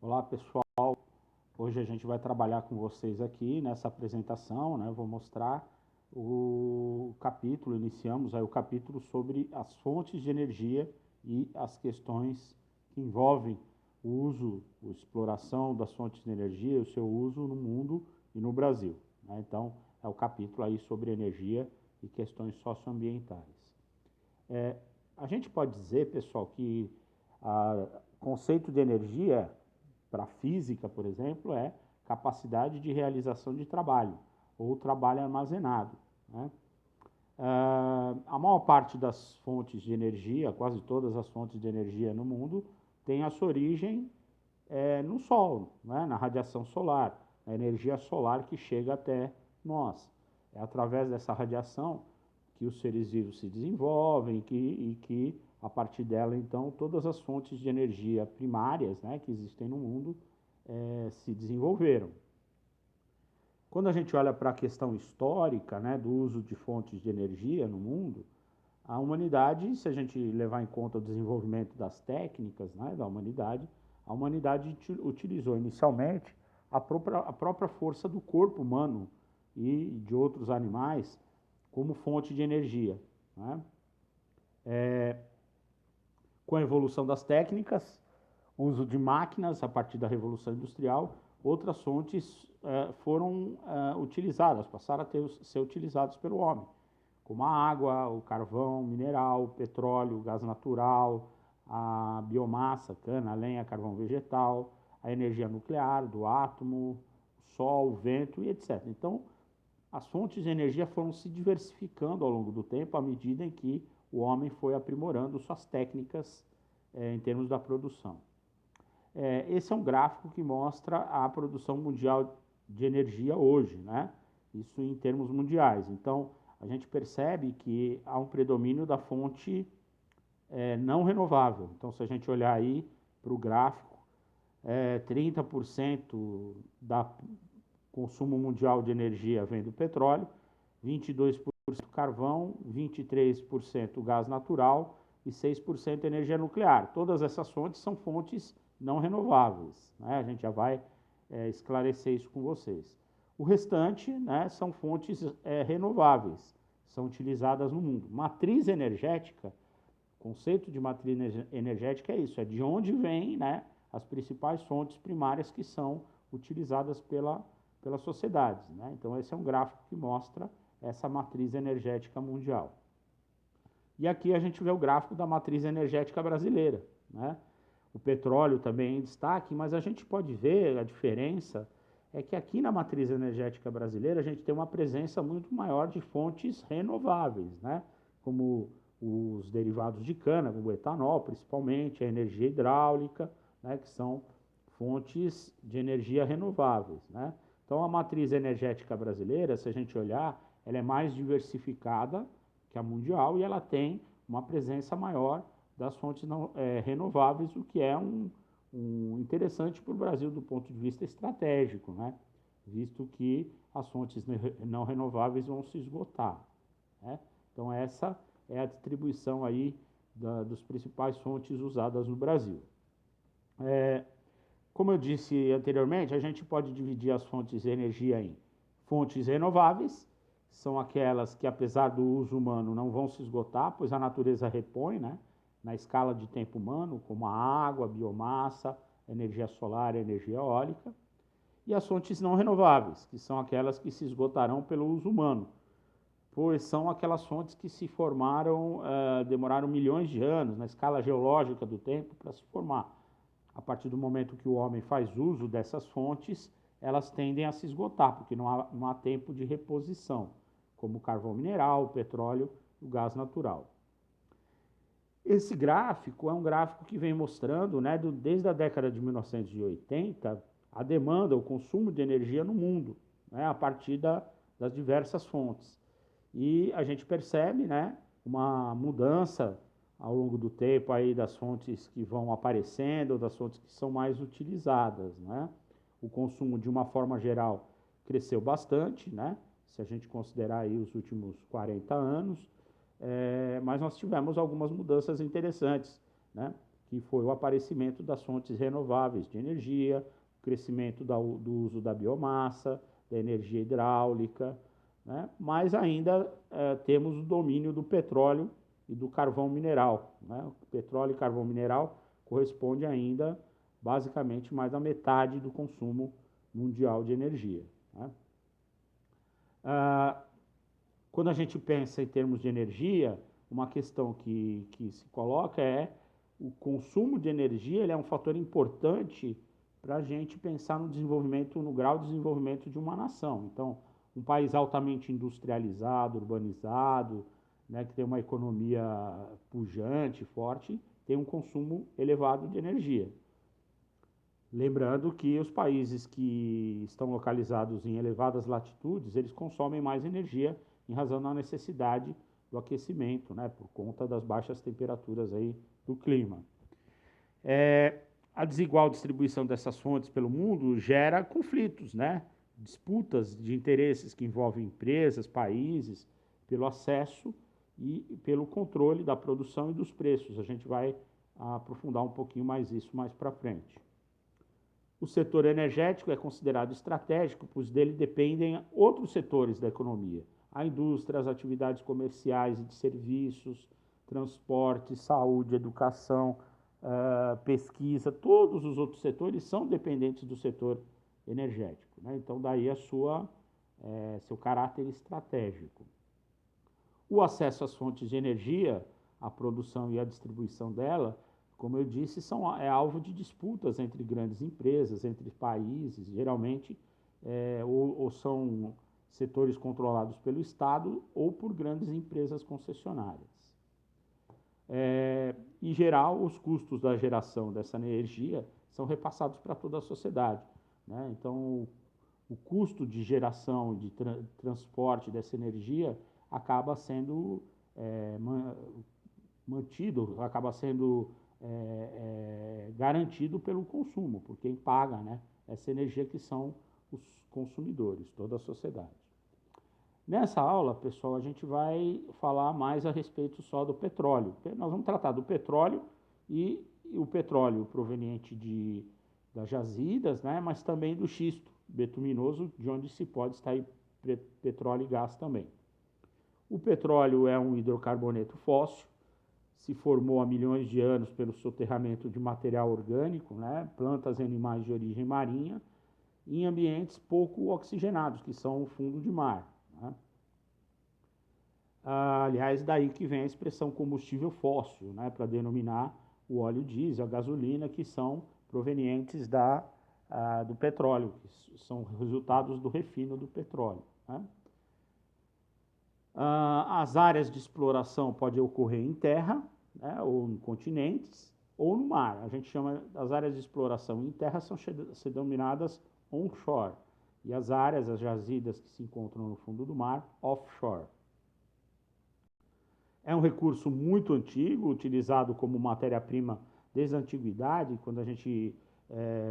Olá pessoal, hoje a gente vai trabalhar com vocês aqui nessa apresentação, né? Vou mostrar o capítulo, iniciamos aí o capítulo sobre as fontes de energia e as questões que envolvem o uso, a exploração das fontes de energia e o seu uso no mundo e no Brasil, né? Então, é o capítulo aí sobre energia e questões socioambientais. A gente pode dizer, pessoal, que o conceito de energia para a física, por exemplo, é capacidade de realização de trabalho, ou trabalho armazenado, né? A maior parte das fontes de energia, quase todas as fontes de energia no mundo, tem a sua origem no Sol, né? Na radiação solar, a energia solar que chega até nós. É através dessa radiação que os seres vivos se desenvolvem e que a partir dela, então, todas as fontes de energia primárias, né, que existem no mundo se desenvolveram. Quando a gente olha para a questão histórica, né, do uso de fontes de energia no mundo, a humanidade, se a gente levar em conta o desenvolvimento das técnicas, né, da humanidade, a humanidade utilizou inicialmente a própria força do corpo humano e de outros animais como fonte de energia, né? Com a evolução das técnicas, uso de máquinas a partir da Revolução Industrial, outras fontes foram utilizadas, passaram a ser utilizadas pelo homem, como a água, o carvão mineral, o petróleo, o gás natural, a biomassa, cana, lenha, carvão vegetal, a energia nuclear do átomo, o sol, o vento e etc. Então, as fontes de energia foram se diversificando ao longo do tempo à medida em que o homem foi aprimorando suas técnicas em termos da produção. Esse é um gráfico que mostra a produção mundial de energia hoje, né? Isso em termos mundiais. Então, a gente percebe que há um predomínio da fonte não renovável. Então, se a gente olhar aí para o gráfico, 30% da consumo mundial de energia vem do petróleo, 22% carvão, 23% gás natural e 6% energia nuclear. Todas essas fontes são fontes não renováveis, né? A gente já vai esclarecer isso com vocês. O restante, né, são fontes renováveis, são utilizadas no mundo. Matriz energética, o conceito de matriz energética é isso, é de onde vêm, né, as principais fontes primárias que são utilizadas pelas sociedades, né? Então, esse é um gráfico que mostra essa matriz energética mundial. E aqui a gente vê o gráfico da matriz energética brasileira, né? O petróleo também em destaque, mas a gente pode ver a diferença é que aqui na matriz energética brasileira a gente tem uma presença muito maior de fontes renováveis, né? Como os derivados de cana, como o etanol, principalmente, a energia hidráulica, né? Que são fontes de energia renováveis, né? Então, a matriz energética brasileira, se a gente olhar, ela é mais diversificada que a mundial e ela tem uma presença maior das fontes renováveis, o que é interessante para o Brasil do ponto de vista estratégico, né? Visto que as fontes não renováveis vão se esgotar, né? Então, essa é a distribuição aí das principais fontes usadas no Brasil. Como eu disse anteriormente, a gente pode dividir as fontes de energia em fontes renováveis, são aquelas que, apesar do uso humano, não vão se esgotar, pois a natureza repõe, né, na escala de tempo humano, como a água, a biomassa, a energia solar, a energia eólica. E as fontes não renováveis, que são aquelas que se esgotarão pelo uso humano, pois são aquelas fontes que se formaram, demoraram milhões de anos, na escala geológica do tempo, para se formar. A partir do momento que o homem faz uso dessas fontes, elas tendem a se esgotar, porque não há tempo de reposição, como o carvão mineral, o petróleo e o gás natural. Esse gráfico é um gráfico que vem mostrando, né, desde a década de 1980, a demanda, o consumo de energia no mundo, né, a partir das diversas fontes. E a gente percebe, né, uma mudança ao longo do tempo aí das fontes que vão aparecendo, das fontes que são mais utilizadas, né? O consumo, de uma forma geral, cresceu bastante, né? Se a gente considerar aí os últimos 40 anos, mas nós tivemos algumas mudanças interessantes, né? que foi o aparecimento das fontes renováveis de energia, o crescimento do uso da biomassa, da energia hidráulica, né? Mas ainda temos o domínio do petróleo e do carvão mineral, né? O petróleo e carvão mineral corresponde ainda basicamente mais da metade do consumo mundial de energia, né? Quando a gente pensa em termos de energia, uma questão que se coloca é o consumo de energia. Ele é um fator importante para a gente pensar no desenvolvimento, no grau de desenvolvimento de uma nação. Então, um país altamente industrializado, urbanizado, né, que tem uma economia pujante, forte, tem um consumo elevado de energia. Lembrando que os países que estão localizados em elevadas latitudes, eles consomem mais energia em razão da necessidade do aquecimento, né, por conta das baixas temperaturas aí do clima. A desigual distribuição dessas fontes pelo mundo gera conflitos, né, disputas de interesses que envolvem empresas, países, pelo acesso e pelo controle da produção e dos preços. A gente vai aprofundar um pouquinho mais isso mais para frente. O setor energético é considerado estratégico, pois dele dependem outros setores da economia. A indústria, as atividades comerciais e de serviços, transporte, saúde, educação, pesquisa, todos os outros setores são dependentes do setor energético, né? Então, daí seu caráter estratégico. O acesso às fontes de energia, a produção e a distribuição dela, como eu disse, é alvo de disputas entre grandes empresas, entre países, geralmente, ou são setores controlados pelo Estado ou por grandes empresas concessionárias. Em geral, os custos da geração dessa energia são repassados para toda a sociedade, né? Então, o custo de geração, de transporte dessa energia acaba sendo mantido, acaba sendo garantido pelo consumo, por quem paga, né, essa energia, que são os consumidores, toda a sociedade. Nessa aula, pessoal, a gente vai falar mais a respeito só do petróleo. Nós vamos tratar do petróleo e o petróleo proveniente das jazidas, né, mas também do xisto betuminoso, de onde se pode extrair petróleo e gás também. O petróleo é um hidrocarboneto fóssil, se formou há milhões de anos pelo soterramento de material orgânico, né, plantas e animais de origem marinha, em ambientes pouco oxigenados, que são o fundo de mar, né? Aliás, daí que vem a expressão combustível fóssil, né, para denominar o óleo diesel, a gasolina, que são provenientes do petróleo, que são resultados do refino do petróleo, né? As áreas de exploração podem ocorrer em terra, né, ou em continentes, ou no mar. A gente chama as áreas de exploração em terra são denominadas onshore, e as jazidas que se encontram no fundo do mar, offshore. É um recurso muito antigo, utilizado como matéria-prima desde a antiguidade. Quando a gente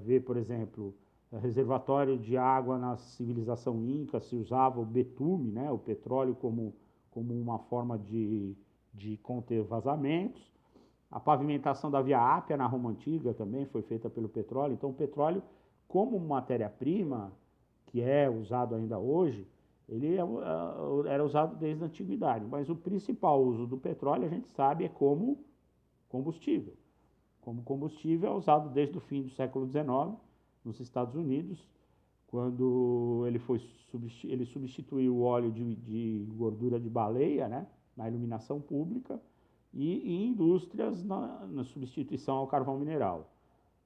vê, por exemplo, reservatório de água na civilização inca, se usava o betume, né, o petróleo, como uma forma de conter vazamentos. A pavimentação da Via Ápia na Roma Antiga também foi feita pelo petróleo. Então, o petróleo, como matéria-prima, que é usado ainda hoje, ele era usado desde a antiguidade. Mas o principal uso do petróleo, a gente sabe, é como combustível. Como combustível é usado desde o fim do século XIX, nos Estados Unidos, quando ele substituiu o óleo de gordura de baleia, né, na iluminação pública, e em indústrias na substituição ao carvão mineral.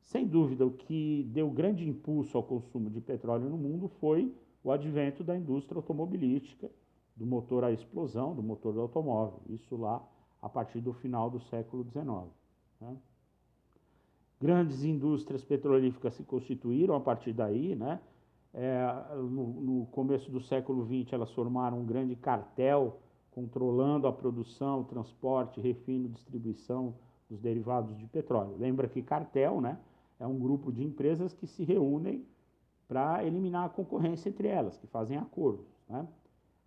Sem dúvida, o que deu grande impulso ao consumo de petróleo no mundo foi o advento da indústria automobilística, do motor à explosão, do motor do automóvel. Isso lá a partir do final do século XIX, né? Grandes indústrias petrolíferas se constituíram a partir daí, né? No começo do século XX, elas formaram um grande cartel controlando a produção, transporte, refino, distribuição dos derivados de petróleo. Lembra que cartel, né, é um grupo de empresas que se reúnem para eliminar a concorrência entre elas, que fazem acordos, né?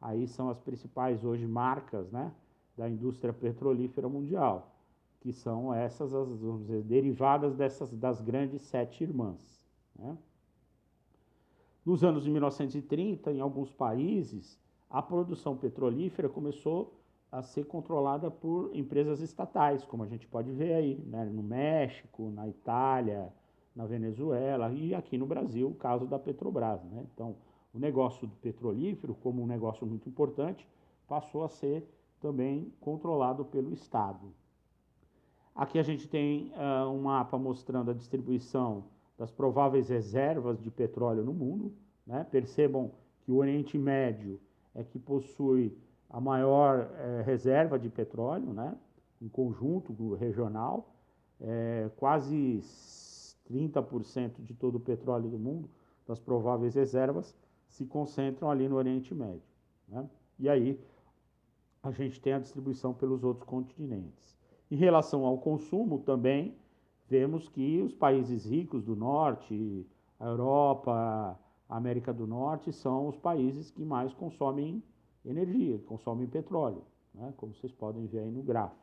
Aí são as principais hoje marcas, né, da indústria petrolífera mundial. que são essas, vamos dizer, derivadas das grandes 7 irmãs, né? Nos anos de 1930, em alguns países, a produção petrolífera começou a ser controlada por empresas estatais, como a gente pode ver aí, né? No México, na Itália, na Venezuela e aqui no Brasil, o caso da Petrobras, né? Então, o negócio do petrolífero, como um negócio muito importante, passou a ser também controlado pelo Estado. Aqui a gente tem um mapa mostrando a distribuição das prováveis reservas de petróleo no mundo, né? Percebam que o Oriente Médio é que possui a maior reserva de petróleo, né? Em conjunto regional, quase 30% de todo o petróleo do mundo, das prováveis reservas, se concentram ali no Oriente Médio, né? E aí a gente tem a distribuição pelos outros continentes. Em relação ao consumo também, vemos que os países ricos do norte, a Europa, a América do Norte, são os países que mais consomem energia, consomem petróleo, né? Como vocês podem ver aí no gráfico.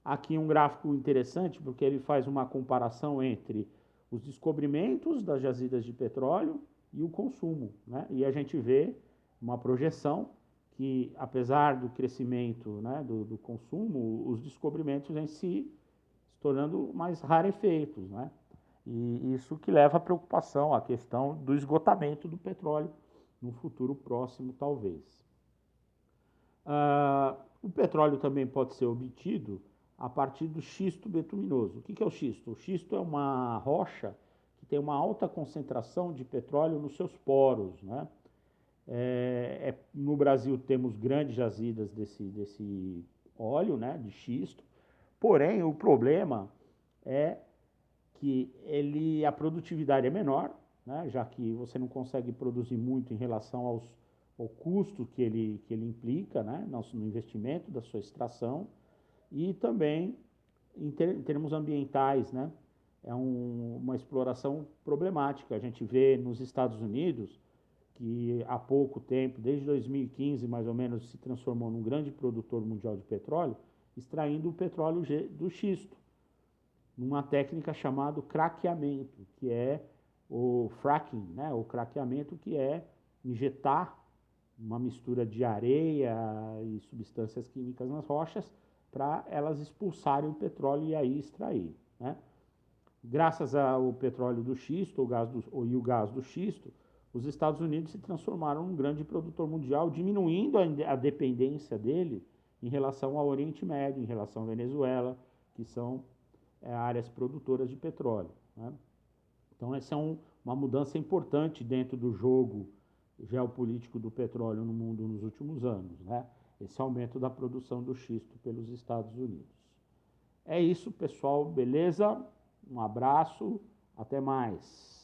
Aqui um gráfico interessante, porque ele faz uma comparação entre os descobrimentos das jazidas de petróleo e o consumo, né? E a gente vê uma projeção que, apesar do crescimento, né, do consumo, os descobrimentos em si se tornando mais rarefeitos, né? E isso que leva à preocupação, à questão do esgotamento do petróleo no futuro próximo, talvez. O petróleo também pode ser obtido a partir do xisto betuminoso. O que é o xisto? O xisto é uma rocha que tem uma alta concentração de petróleo nos seus poros, né? No Brasil temos grandes jazidas desse óleo, né, de xisto, porém o problema é que a produtividade é menor, né, já que você não consegue produzir muito em relação ao custo que ele implica, né, no investimento da sua extração, e também em termos ambientais, né, uma exploração problemática. A gente vê nos Estados Unidos que há pouco tempo, desde 2015 mais ou menos, se transformou num grande produtor mundial de petróleo, extraindo o petróleo do xisto, numa técnica chamada craqueamento, que é o fracking, né? O craqueamento, que é injetar uma mistura de areia e substâncias químicas nas rochas para elas expulsarem o petróleo e aí extrair, né? Graças ao petróleo do xisto e o gás do xisto, os Estados Unidos se transformaram num grande produtor mundial, diminuindo a dependência dele em relação ao Oriente Médio, em relação à Venezuela, que são áreas produtoras de petróleo, né? Então, essa é uma mudança importante dentro do jogo geopolítico do petróleo no mundo nos últimos anos, né? Esse aumento da produção do xisto pelos Estados Unidos. É isso, pessoal, beleza? Um abraço, até mais.